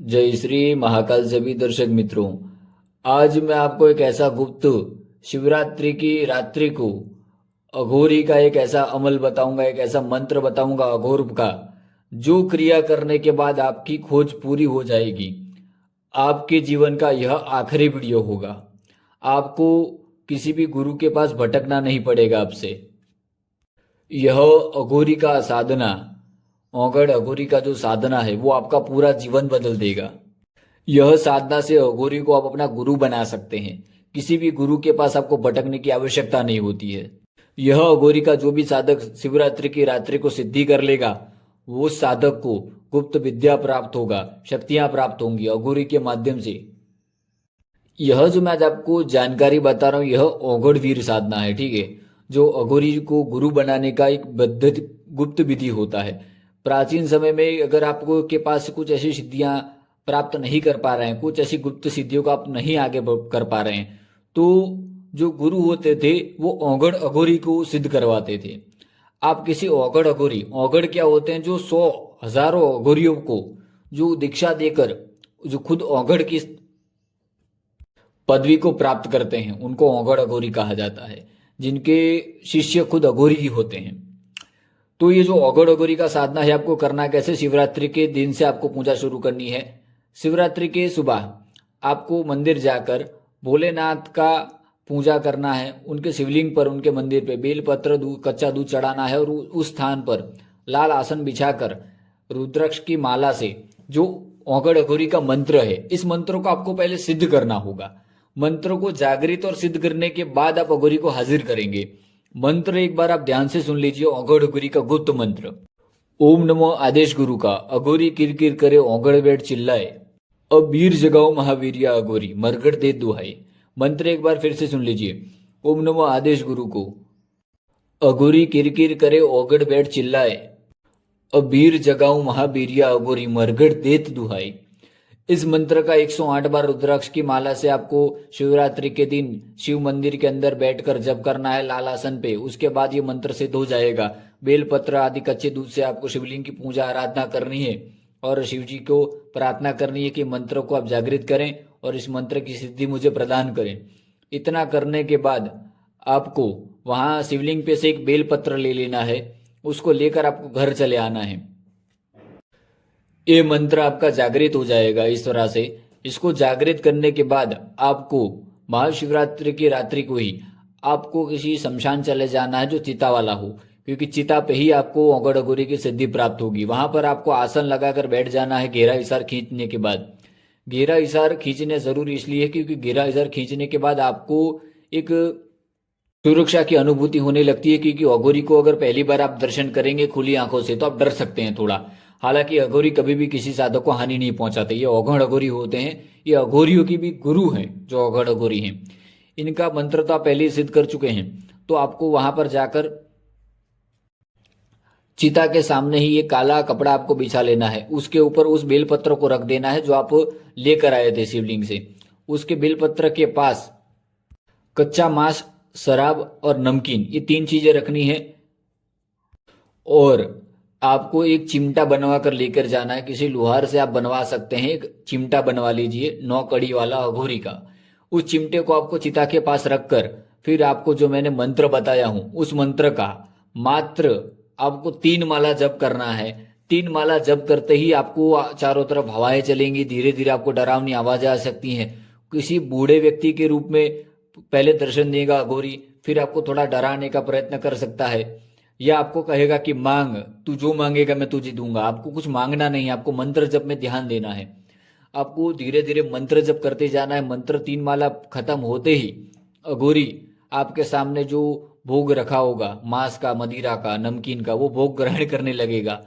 जय श्री महाकाल सभी दर्शक मित्रों। आज मैं आपको एक ऐसा गुप्त शिवरात्रि की रात्रि को अघोरी का एक ऐसा अमल बताऊंगा, एक ऐसा मंत्र बताऊंगा अघोर का, जो क्रिया करने के बाद आपकी खोज पूरी हो जाएगी। आपके जीवन का यह आखिरी वीडियो होगा। आपको किसी भी गुरु के पास भटकना नहीं पड़ेगा आपसे। यह अघोरी का साधना, औगड़ अघोरी का जो साधना है वो आपका पूरा जीवन बदल देगा। यह साधना से अघोरी को आप अपना गुरु बना सकते हैं। किसी भी गुरु के पास आपको भटकने की आवश्यकता नहीं होती है। यह अघोरी का जो भी साधक शिवरात्रि की रात्रि को सिद्धि कर लेगा, वो साधक को गुप्त विद्या प्राप्त होगा, शक्तियां प्राप्त होंगी अघोरी के माध्यम से। यह जो मैं आज आपको जानकारी बता रहा हूं, यह औगड़ वीर साधना है, ठीक है। जो अघोरी को गुरु बनाने का एक पद्धति, गुप्त विधि होता है। प्राचीन समय में अगर आपको के पास कुछ ऐसी सिद्धियां प्राप्त नहीं कर पा रहे हैं, कुछ ऐसी गुप्त सिद्धियों को आप नहीं आगे कर पा रहे हैं, तो जो गुरु होते थे वो औगड़ अघोरी को सिद्ध करवाते थे। आप किसी औगड़ अघोरी, औगड़ क्या होते हैं, जो 100 हजारों अघोरियों को जो दीक्षा देकर जो खुद औगड़ की पदवी को प्राप्त करते हैं, उनको औगड़ अघोरी कहा जाता है, जिनके शिष्य खुद अघोरी ही होते हैं। तो ये जो औगड़ अघोरी का साधना है, आपको करना कैसे? शिवरात्रि के दिन से आपको पूजा शुरू करनी है। शिवरात्रि के सुबह आपको मंदिर जाकर भोलेनाथ का पूजा करना है। उनके शिवलिंग पर, उनके मंदिर पे बेलपत्र, दूध, कच्चा दूध चढ़ाना है और उस स्थान पर लाल आसन बिछाकर रुद्राक्ष की माला से जो औगड़ अघोरी का मंत्र है, इस मंत्र को आपको पहले सिद्ध करना होगा। मंत्र को जागृत और सिद्ध करने के बाद आप अघोरी को हाजिर करेंगे। मंत्र एक बार आप ध्यान से सुन लीजिए, औगड़ अघोरी का गुप्त मंत्र। ओम नमो आदेश गुरु का, अघोरी किरकिर करे औगड़ बेट चिल्लाए, अब वीर जगाओ महावीरिया अघोरी, मरगड़ दे दुहाई। मंत्र एक बार फिर से सुन लीजिए। ओम नमो आदेश गुरु को, अघोरी किरकिर करे औगड़ बेट चिल्लाए, अब वीर जगाओ महावीरिया अघोरी, मरगड़ देत दुहाई। इस मंत्र का 108 बार रुद्राक्ष की माला से आपको शिवरात्रि के दिन शिव मंदिर के अंदर बैठकर जप करना है, लाल आसन पे। उसके बाद ये मंत्र सिद्ध हो जाएगा। बेलपत्र आदि कच्चे दूध से आपको शिवलिंग की पूजा आराधना करनी है और शिव जी को प्रार्थना करनी है कि मंत्र को आप जागृत करें और इस मंत्र की सिद्धि मुझे प्रदान करें। इतना करने के बाद आपको वहां शिवलिंग पे से एक बेलपत्र ले लेना है, उसको लेकर आपको घर चले आना है। ये मंत्र आपका जागृत हो जाएगा इस तरह से। इसको जागृत करने के बाद आपको महाशिवरात्रि की रात्रि को ही आपको किसी शमशान चले जाना है जो चिता वाला हो, क्योंकि चिता पे ही आपको औगड़ अघोरी की सिद्धि प्राप्त होगी। वहां पर आपको आसन लगाकर बैठ जाना है घेरा इशार खींचने के बाद। घेरा इशार खींचने जरूरी इसलिए है क्योंकि घेरा इशार खींचने के बाद आपको एक सुरक्षा की अनुभूति होने लगती है, क्योंकि अघोरी को अगर पहली बार आप दर्शन करेंगे खुली आंखों से तो आप डर सकते हैं थोड़ा। हालांकि अघोरी कभी भी किसी साधक को हानि नहीं पहुंचाते। ये औगड़ अघोरी होते हैं, ये अघोरियों की भी गुरु हैं जो औगड़ अघोरी हैं। इनका मंत्र तो आप पहले ही सिद्ध कर चुके हैं। तो आपको वहां पर जाकर चिता के सामने ही ये काला कपड़ा आपको बिछा लेना है। उसके ऊपर उस बेलपत्र को रख देना है जो आप लेकर आए थे शिवलिंग से। उसके बेलपत्र के पास कच्चा मांस, शराब और नमकीन, ये 3 चीजें रखनी है। और आपको एक चिमटा बनवा कर लेकर जाना है। किसी लोहार से आप बनवा सकते हैं, एक चिमटा बनवा लीजिए 9 कड़ी वाला अघोरी का। उस चिमटे को आपको चिता के पास रखकर फिर आपको जो मैंने मंत्र बताया हूं, उस मंत्र का मात्र आपको 3 माला जप करना है। 3 माला जप करते ही आपको चारों तरफ हवाएं चलेंगी, धीरे धीरे आपको डरावनी आवाजें आ सकती हैं। किसी बूढ़े व्यक्ति के रूप में पहले दर्शन देगा अघोरी, फिर आपको थोड़ा डराने का प्रयत्न कर सकता है, या आपको कहेगा कि मांग, तू जो मांगेगा मैं तुझे दूंगा। आपको कुछ मांगना नहीं है, आपको मंत्र जप में ध्यान देना है। आपको धीरे धीरे मंत्र जप करते जाना है। मंत्र 3 माला खत्म होते ही अघोरी आपके सामने जो भोग रखा होगा, मांस का, मदिरा का, नमकीन का, वो भोग ग्रहण करने लगेगा।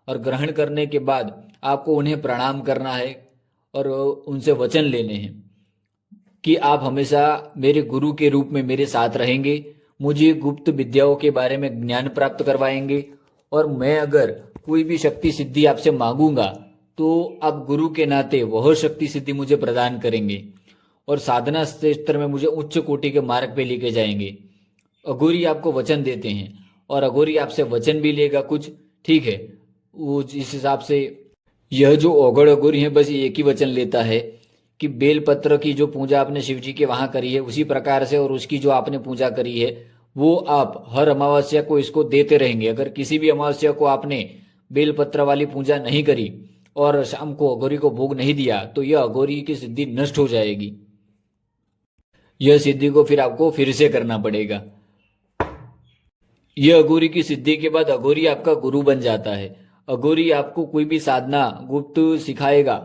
और ग्रहण करने के बाद आपको उन्हें प्रणाम करना है और उनसे वचन लेने हैं कि आप हमेशा मेरे गुरु के रूप में मेरे साथ रहेंगे, मुझे गुप्त विद्याओं के बारे में ज्ञान प्राप्त करवाएंगे, और मैं अगर कोई भी शक्ति सिद्धि आपसे मांगूंगा तो आप गुरु के नाते वह शक्ति सिद्धि मुझे प्रदान करेंगे और साधना क्षेत्र में मुझे उच्च कोटि के मार्ग पे लेके जाएंगे। अघोरी आपको वचन देते हैं और अघोरी आपसे वचन भी लेगा कुछ, ठीक है। वो जिस हिसाब से यह जो औगड़ अघोरी है बस ये एक ही वचन लेता है कि बेलपत्र की जो पूजा आपने शिव जी के वहां करी है उसी प्रकार से, और उसकी जो आपने पूजा करी है वो आप हर अमावस्या को इसको देते रहेंगे। अगर किसी भी अमावस्या को आपने बेलपत्र वाली पूजा नहीं करी और शाम को अघोरी को भोग नहीं दिया तो यह अघोरी की सिद्धि नष्ट हो जाएगी। यह सिद्धि को फिर आपको फिर से करना पड़ेगा। यह अघोरी की सिद्धि के बाद अघोरी आपका गुरु बन जाता है। अघोरी आपको कोई भी साधना गुप्त सिखाएगा,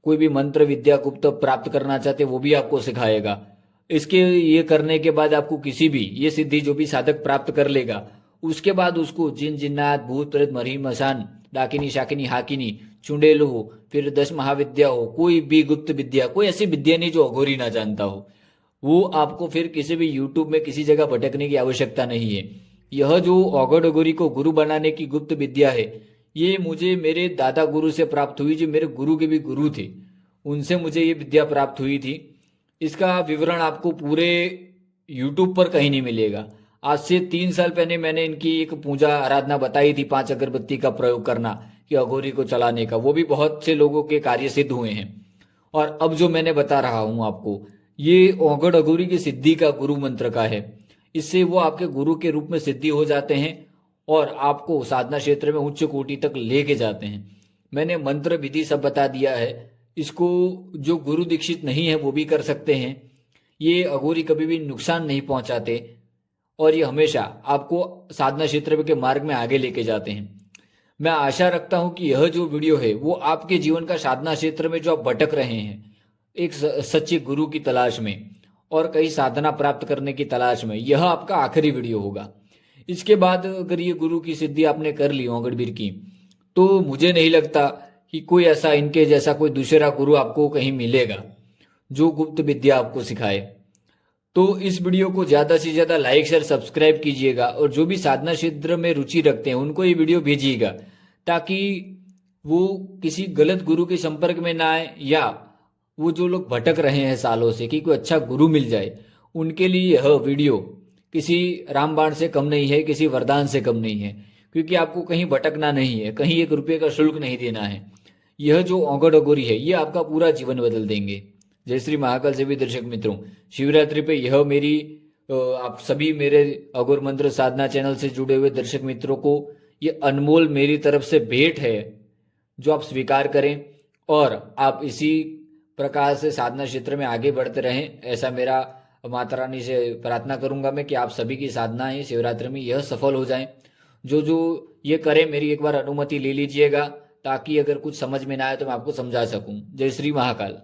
कोई भी मंत्र विद्या गुप्त प्राप्त करना चाहते वो भी आपको सिखाएगा। इसके ये करने के बाद आपको किसी भी ये सिद्धि जो भी साधक प्राप्त कर लेगा उसके बाद उसको जिन जिन्नात भूत प्रेत मरी मसान डाकिनी शाकिनी हाकिनी चुड़ैल हो फिर 10 महाविद्या हो, कोई भी गुप्त विद्या, कोई ऐसी विद्या नहीं जो अघोरी ना जानता हो, वो आपको फिर किसी भी यूट्यूब में किसी जगह भटकने की आवश्यकता नहीं है। यह जो औगड़ अघोरी को गुरु बनाने की गुप्त विद्या है ये मुझे मेरे दादा गुरु से प्राप्त हुई, जो मेरे गुरु के भी गुरु थे, उनसे मुझे ये विद्या प्राप्त हुई थी। इसका विवरण आपको पूरे यूट्यूब पर कहीं नहीं मिलेगा। आज से 3 साल पहले मैंने इनकी एक पूजा आराधना बताई थी, 5 अगरबत्ती का प्रयोग करना कि अघोरी को चलाने का, वो भी बहुत से लोगों के कार्य सिद्ध हुए हैं। और अब जो मैंने बता रहा हूं आपको ये औगड़ अघोरी की सिद्धि का गुरु मंत्र का है। इससे वो आपके गुरु के रूप में सिद्धि हो जाते हैं और आपको साधना क्षेत्र में उच्च कोटि तक लेके जाते हैं। मैंने मंत्र विधि सब बता दिया है। इसको जो गुरु दीक्षित नहीं है वो भी कर सकते हैं। ये अघोरी कभी भी नुकसान नहीं पहुंचाते और ये हमेशा आपको साधना क्षेत्र के मार्ग में आगे लेके जाते हैं। मैं आशा रखता हूं कि यह जो वीडियो है वो आपके जीवन का साधना क्षेत्र में जो आप भटक रहे हैं एक सच्चे गुरु की तलाश में और कई साधना प्राप्त करने की तलाश में, यह आपका आखिरी वीडियो होगा। इसके बाद अगर ये गुरु की सिद्धि आपने कर ली औगड़बीर की तो मुझे नहीं लगता कि कोई ऐसा इनके जैसा कोई दूसरा गुरु आपको कहीं मिलेगा जो गुप्त विद्या आपको सिखाए। तो इस वीडियो को ज्यादा से ज्यादा लाइक शेयर सब्सक्राइब कीजिएगा और जो भी साधना क्षेत्र में रुचि रखते हैं उनको ये वीडियो भेजिएगा ताकि वो किसी गलत गुरु के संपर्क में ना आए, या वो जो लोग भटक रहे हैं सालों से कि कोई अच्छा गुरु मिल जाए, उनके लिए यह वीडियो किसी रामबाण से कम नहीं है, किसी वरदान से कम नहीं है, क्योंकि आपको कहीं भटकना नहीं है, कहीं 1 रुपये का शुल्क नहीं देना है। यह जो औगड़ अघोरी है ये आपका पूरा जीवन बदल देंगे। जय श्री महाकाल सभी दर्शक मित्रों, शिवरात्रि पे यह मेरी आप सभी मेरे अघोर मंत्र साधना चैनल से जुड़े हुए दर्शक मित्रों को ये अनमोल मेरी तरफ से भेंट है जो आप स्वीकार करें और आप इसी प्रकार से साधना क्षेत्र में आगे बढ़ते रहें। ऐसा मेरा माता रानी से प्रार्थना करूंगा मैं कि आप सभी की साधनाएं शिवरात्रि में यह सफल हो जाएं। जो जो ये करें मेरी एक बार अनुमति ले लीजिएगा ताकि अगर कुछ समझ में ना आए तो मैं आपको समझा सकूं। जय श्री महाकाल।